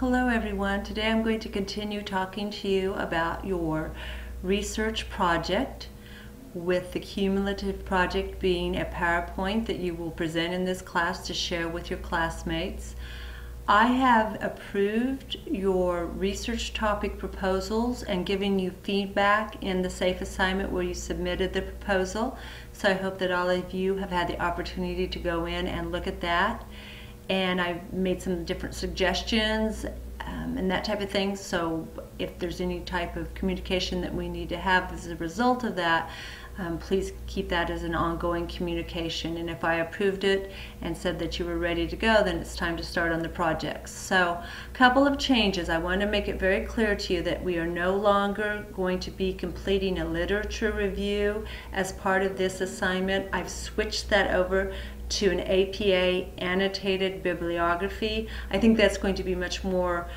Hello everyone. Today I'm going to continue talking to you about your research project, with the cumulative project being a PowerPoint that you will present in this class to share with your classmates. I have approved your research topic proposals and given you feedback in the SAFE assignment where you submitted the proposal. So I hope that all of you have had the opportunity to go in and look at that. And I've made some different suggestions and that type of thing. So if there's any type of communication that we need to have as a result of that, please keep that as an ongoing communication. And if I approved it and said that you were ready to go, then it's time to start on the projects. So a couple of changes. I want to make it very clear to you that we are no longer going to be completing a literature review as part of this assignment. I've switched that over to an APA annotated bibliography. I think that's going to be much more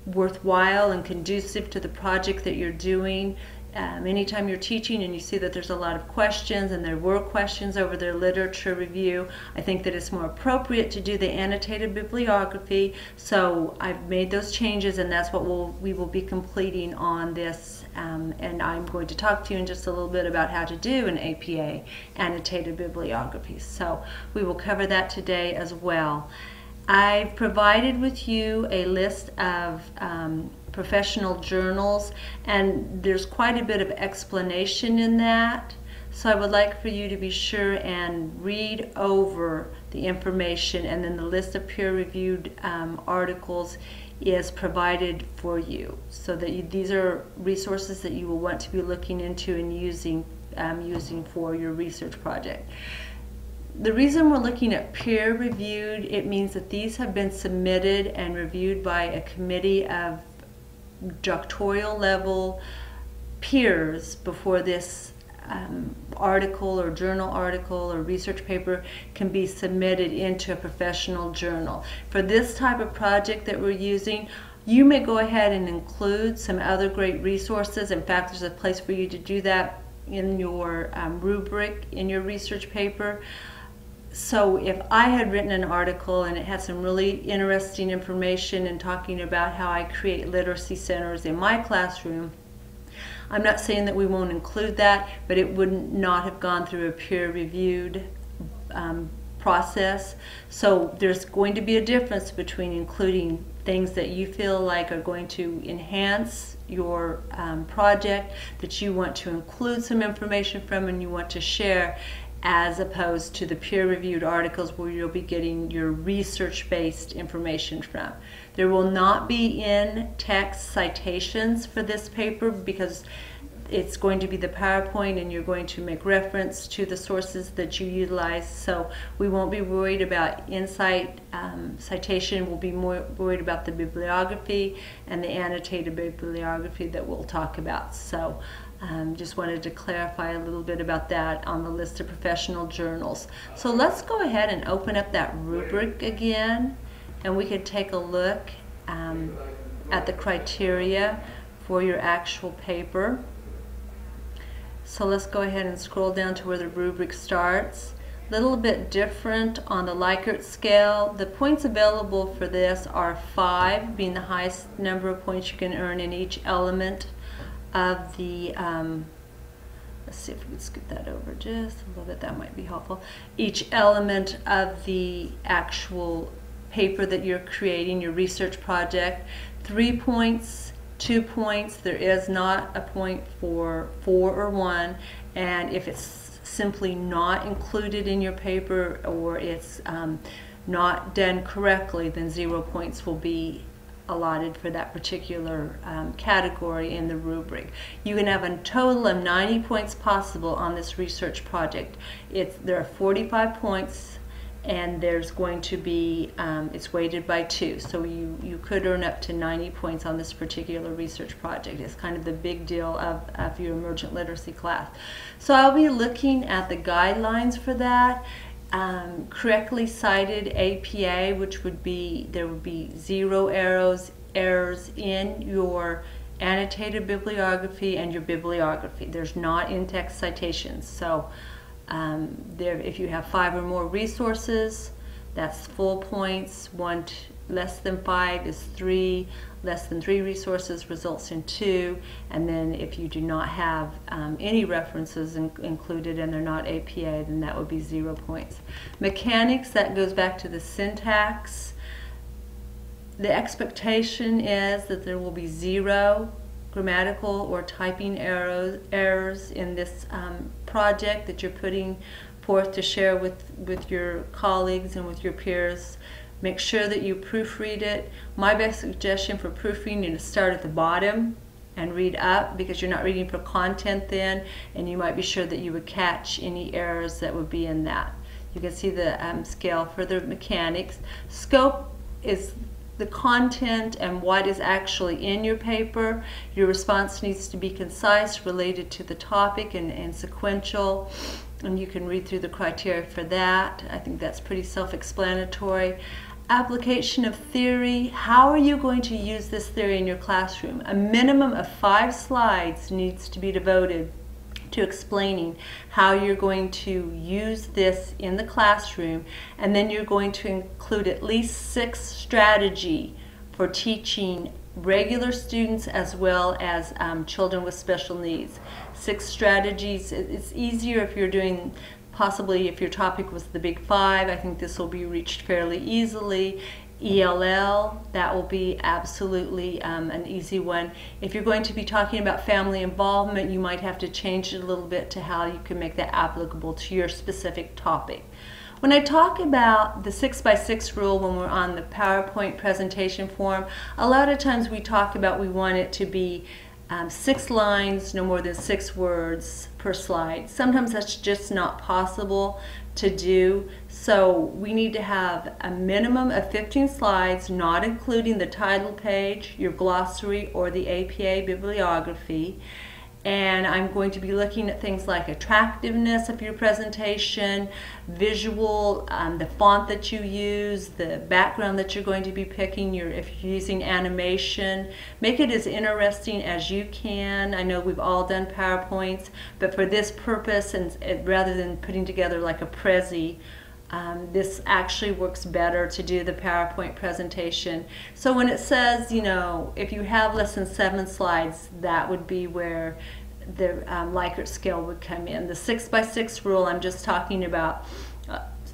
worthwhile and conducive to the project that you're doing. Anytime you're teaching and you see that there's a lot of questions, and there were questions over their literature review, I think that it's more appropriate to do the annotated bibliography. So I've made those changes, and that's what we will be completing on this. And I'm going to talk to you in just a little bit about how to do an APA annotated bibliography. So we will cover that today as well. I've provided with you a list of professional journals, and there's quite a bit of explanation in that. So I would like for you to be sure and read over the information, and then the list of peer-reviewed articles is provided for you, so that these are resources that you will want to be looking into and using for your research project. The reason we're looking at peer-reviewed, it means that these have been submitted and reviewed by a committee of doctoral level peers before this article or journal article or research paper can be submitted into a professional journal. For this type of project that we're using, you may go ahead and include some other great resources. In fact, there's a place for you to do that in your rubric in your research paper. So if I had written an article and it had some really interesting information and talking about how I create literacy centers in my classroom, I'm not saying that we won't include that, but it would not have gone through a peer-reviewed process. So there's going to be a difference between including things that you feel like are going to enhance your project, that you want to include some information from and you want to share, as opposed to the peer-reviewed articles where you'll be getting your research-based information from. There will not be in-text citations for this paper because it's going to be the PowerPoint and you're going to make reference to the sources that you utilize. So we won't be worried about insight citation. We'll be more worried about the bibliography and the annotated bibliography that we'll talk about. So just wanted to clarify a little bit about that on the list of professional journals. So let's go ahead and open up that rubric again, and we could take a look at the criteria for your actual paper. So let's go ahead and scroll down to where the rubric starts. A little bit different on the Likert scale. The points available for this are 5, being the highest number of points you can earn in each element of the, let's see if we can scoot that over just a little bit, that might be helpful. Each element of the actual paper that you're creating, your research project. 3 points, 2 points, there is not a point for 4 or 1, and if it's simply not included in your paper or it's not done correctly, then 0 points will be allotted for that particular category in the rubric. You can have a total of 90 points possible on this research project. There are 45 points, and there's going to be, it's weighted by 2. So you could earn up to 90 points on this particular research project. It's kind of the big deal of your emergent literacy class. So I'll be looking at the guidelines for that. Correctly cited APA, which would be, there would be 0 errors in your annotated bibliography and your bibliography. There's not in-text citations. So if you have 5 or more resources, that's full points. 1 less than 5 is 3, less than 3 resources results in 2, and then if you do not have any references included and they're not APA, then that would be 0 points. Mechanics, that goes back to the syntax. The expectation is that there will be 0 grammatical or typing errors in this project that you're putting forth to share with your colleagues and with your peers. Make sure that you proofread it. My best suggestion for proofreading is to start at the bottom and read up, because you're not reading for content then, and you might be sure that you would catch any errors that would be in that. You can see the scale for the mechanics. Scope is the content and what is actually in your paper. Your response needs to be concise, related to the topic, and sequential. And you can read through the criteria for that. I think that's pretty self-explanatory. Application of theory. How are you going to use this theory in your classroom? A minimum of 5 slides needs to be devoted to explaining how you're going to use this in the classroom, and then you're going to include at least 6 strategy for teaching regular students as well as children with special needs. 6 strategies. It's easier if you're doing, possibly if your topic was the big 5, I think this will be reached fairly easily. ELL, that will be absolutely an easy one. If you're going to be talking about family involvement, you might have to change it a little bit to how you can make that applicable to your specific topic. When I talk about the 6x6 rule when we're on the PowerPoint presentation form, a lot of times we talk about we want it to be 6 lines, no more than 6 words per slide. Sometimes that's just not possible to do, so we need to have a minimum of 15 slides, not including the title page, your glossary, or the APA bibliography. And I'm going to be looking at things like attractiveness of your presentation, visual, the font that you use, the background that you're going to be picking, if you're using animation. Make it as interesting as you can. I know we've all done PowerPoints, but for this purpose, and rather than putting together like a Prezi, this actually works better to do the PowerPoint presentation. So when it says, you know, if you have less than 7 slides, that would be where the Likert scale would come in. The 6x6 rule, I'm just talking about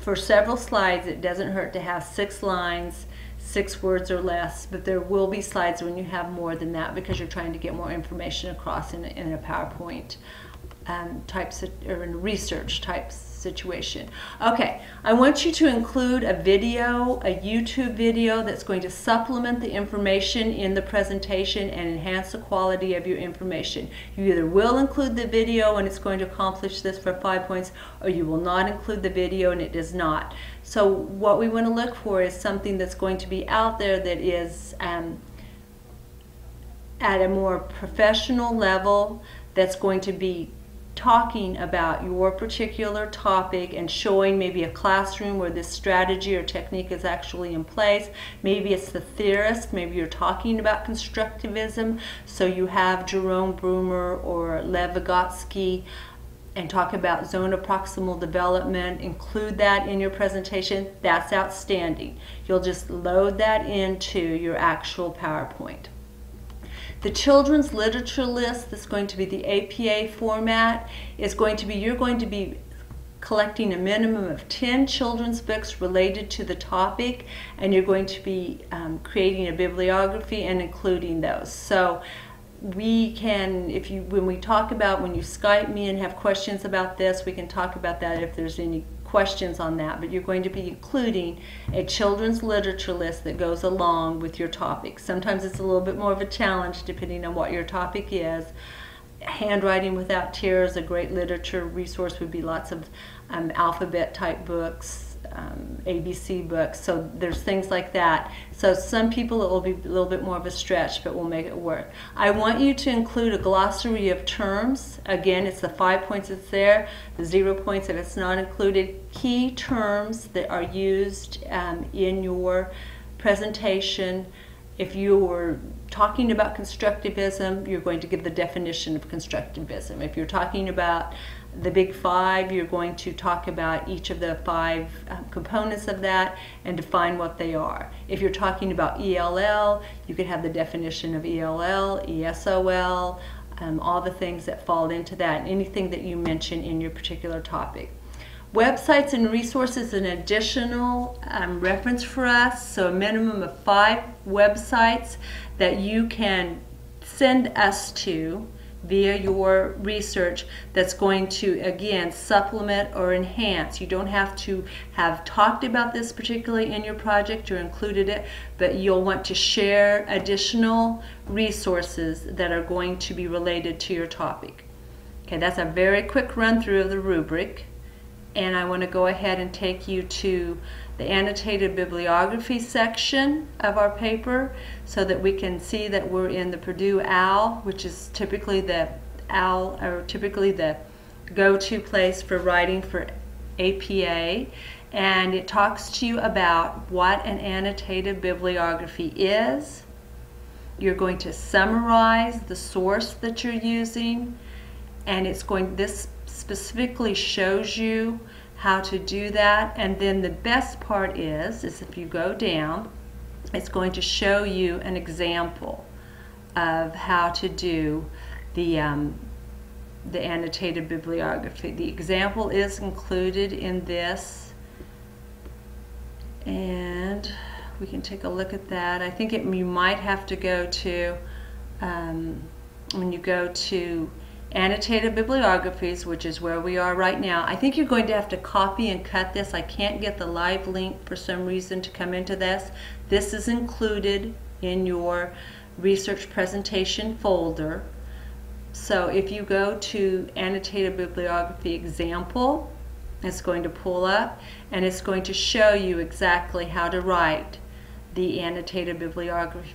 for several slides, it doesn't hurt to have 6 lines, 6 words or less, but there will be slides when you have more than that because you're trying to get more information across in a PowerPoint or in a research type situation. Okay, I want you to include a video, a YouTube video that's going to supplement the information in the presentation and enhance the quality of your information. You either will include the video and it's going to accomplish this for 5 points, or you will not include the video and it does not. So what we want to look for is something that's going to be out there that is at a more professional level, that's going to be talking about your particular topic and showing maybe a classroom where this strategy or technique is actually in place. Maybe it's the theorist, maybe you're talking about constructivism, so you have Jerome Brumer or Lev Vygotsky and talk about zone of proximal development. Include that in your presentation. That's outstanding. You'll just load that into your actual PowerPoint. The children's literature list, that's going to be the APA format, is going to be, you're going to be collecting a minimum of 10 children's books related to the topic, and you're going to be creating a bibliography and including those. So we can, when you Skype me and have questions about this, we can talk about that if there's any questions on that, but you're going to be including a children's literature list that goes along with your topic. Sometimes it's a little bit more of a challenge depending on what your topic is. Handwriting Without Tears, a great literature resource would be lots of alphabet type books, ABC books, so there's things like that. So some people it will be a little bit more of a stretch, but we'll make it work. I want you to include a glossary of terms. Again, it's the 5 points that's there, the 0 points if it's not included. Key terms that are used in your presentation. If you were talking about constructivism, you're going to give the definition of constructivism. If you're talking about the big five, you're going to talk about each of the five components of that and define what they are. If you're talking about ELL, you could have the definition of ELL, ESOL, all the things that fall into that, and anything that you mention in your particular topic. Websites and resources, an additional reference for us, so a minimum of 5 websites that you can send us to via your research that's going to, again, supplement or enhance. You don't have to have talked about this particularly in your project or included it, but you'll want to share additional resources that are going to be related to your topic. Okay, that's a very quick run through of the rubric, and I want to go ahead and take you to the annotated bibliography section of our paper so that we can see that we're in the Purdue OWL, which is typically the go-to place for writing for APA, and it talks to you about what an annotated bibliography is. You're going to summarize the source that you're using, and this specifically shows you how to do that. And then the best part is if you go down, it's going to show you an example of how to do the annotated bibliography. The example is included in this, and we can take a look at that. I think you might have to go to, when you go to annotated bibliographies, which is where we are right now, I think you're going to have to copy and cut this. I can't get the live link for some reason to come into this. This is included in your research presentation folder. So if you go to annotated bibliography example, it's going to pull up and it's going to show you exactly how to write the annotated bibliography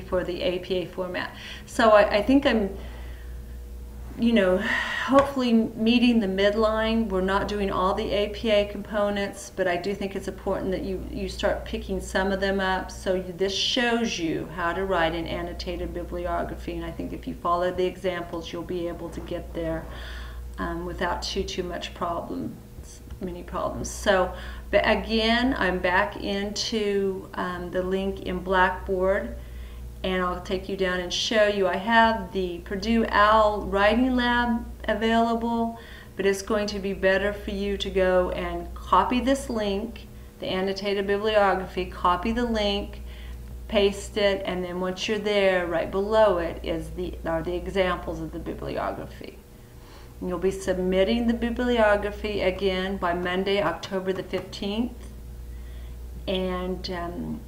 for the APA format. So I think I'm, hopefully meeting the midline. We're not doing all the APA components, but I do think it's important that you start picking some of them up. So this shows you how to write an annotated bibliography, and I think if you follow the examples, you'll be able to get there without too many problems. So, but again, I'm back into the link in Blackboard, and I'll take you down and show you. I have the Purdue OWL Writing Lab available, but it's going to be better for you to go and copy this link, the annotated bibliography, copy the link, paste it, and then once you're there, right below it are the examples of the bibliography. You'll be submitting the bibliography again by Monday, October the 15th. And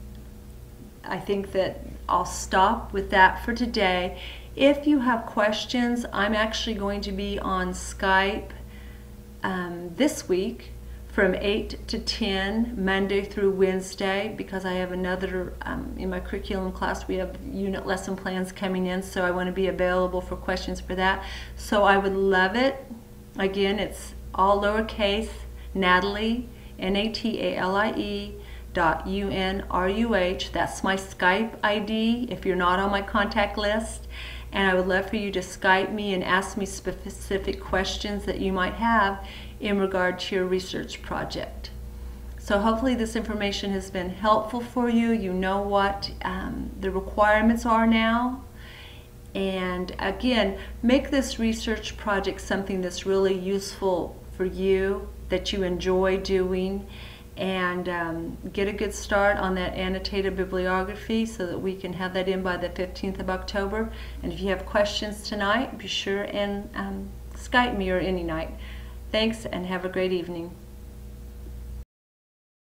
I think that I'll stop with that for today. If you have questions, I'm actually going to be on Skype this week from 8 to 10, Monday through Wednesday, because I have another, in my curriculum class, we have unit lesson plans coming in, so I want to be available for questions for that. So I would love it. Again, it's all lowercase, Natalie, Natalie, .unruh. That's my Skype ID if you're not on my contact list. And I would love for you to Skype me and ask me specific questions that you might have in regard to your research project. So hopefully this information has been helpful for you. You know what the requirements are now. And again, make this research project something that's really useful for you, that you enjoy doing, and get a good start on that annotated bibliography so that we can have that in by the 15th of October. And if you have questions tonight, be sure and Skype me or any night. Thanks, and have a great evening.